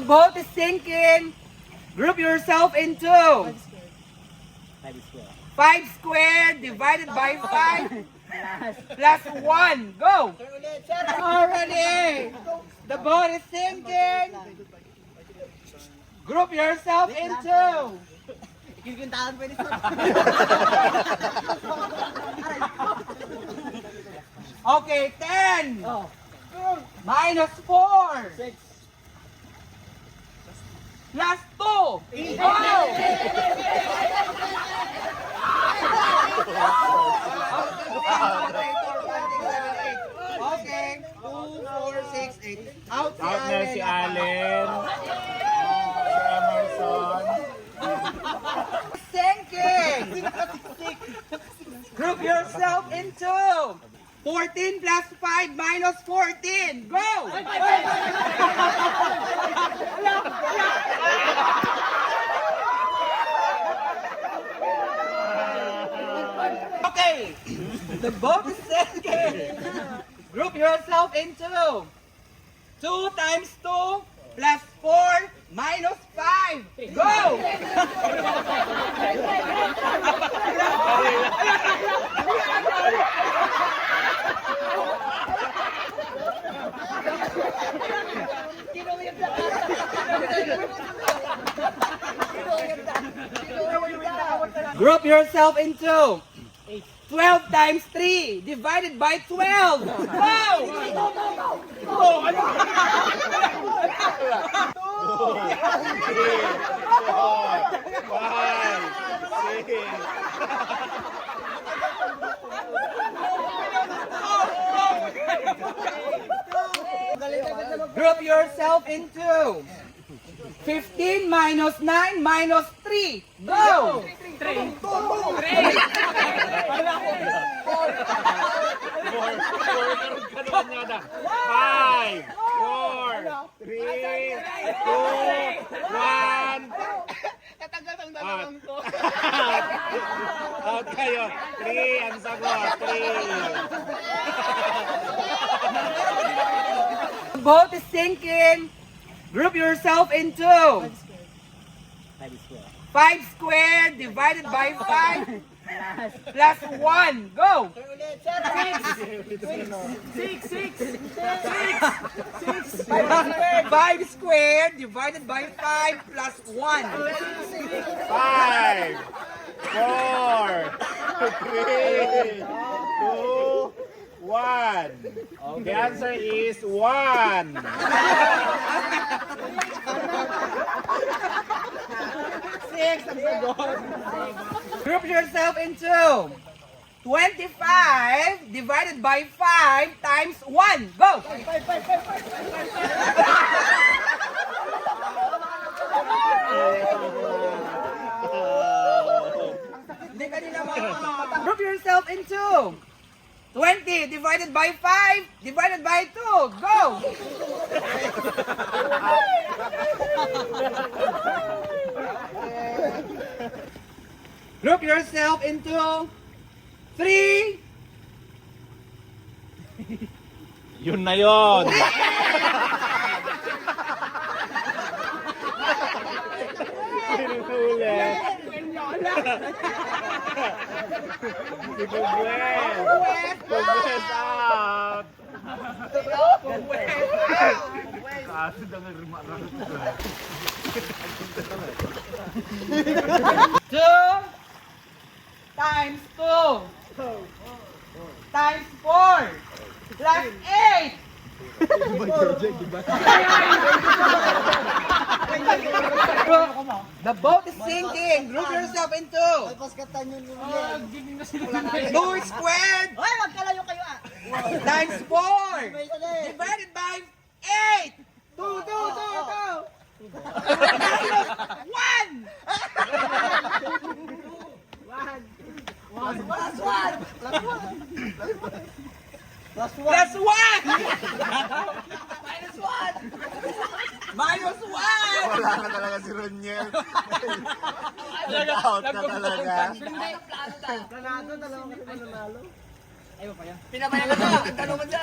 boat is sinking. Group yourself into 5 squared divided by 5 plus 1. Go! Already! The boat is sinking. Group yourself into Kikintahan pwede sa... Okay, 10 minus 4 plus 2. Go! Okay, 2, 4, 6, 8. Out Out na si Allen. Si Emerson. Sinking! Group yourself into 14 plus 5 minus 14. Go! Okay, the boat is sinking. Group yourself into 2 times 2 plus 4 minus 5. Go! Group yourself into 12 times 3 divided by 12. Go! Group yourself into 15 minus 9 minus 3. Go! 5, 4, 3, 2, 1. Tatagal ang dalawang to. Out kayo. 3 ang sagot. 3. The boat is sinking. Group yourself into 5 squared divided by 5 plus 1. Go! 5 squared divided by 5 plus 1. 5, 4, 3, 2, 1. The answer is 1. Group yourself into 25 divided by 5 times 1. Go! Group yourself into 20 divided by 5 divided by 2. Go! Group yourself into 3. Yun na yun. Sinusulit. Si Pugwes. Pugwes out. Kaso na nga rimarang. 2 times 2 times 4 plus 8. The boat is sinking. Group yourself into Tapos katan yun yung 2 squared Hoy, wag kalayo kayo ah. times 4 May isa na eh. divided by 8. 2, 1. Plus one. Plus 1. Minus 1. Wala na talaga si Roniel. Out na talaga. Planado, dalawang kasi mananalo. Pinabayan ka. Tanong mo dyan.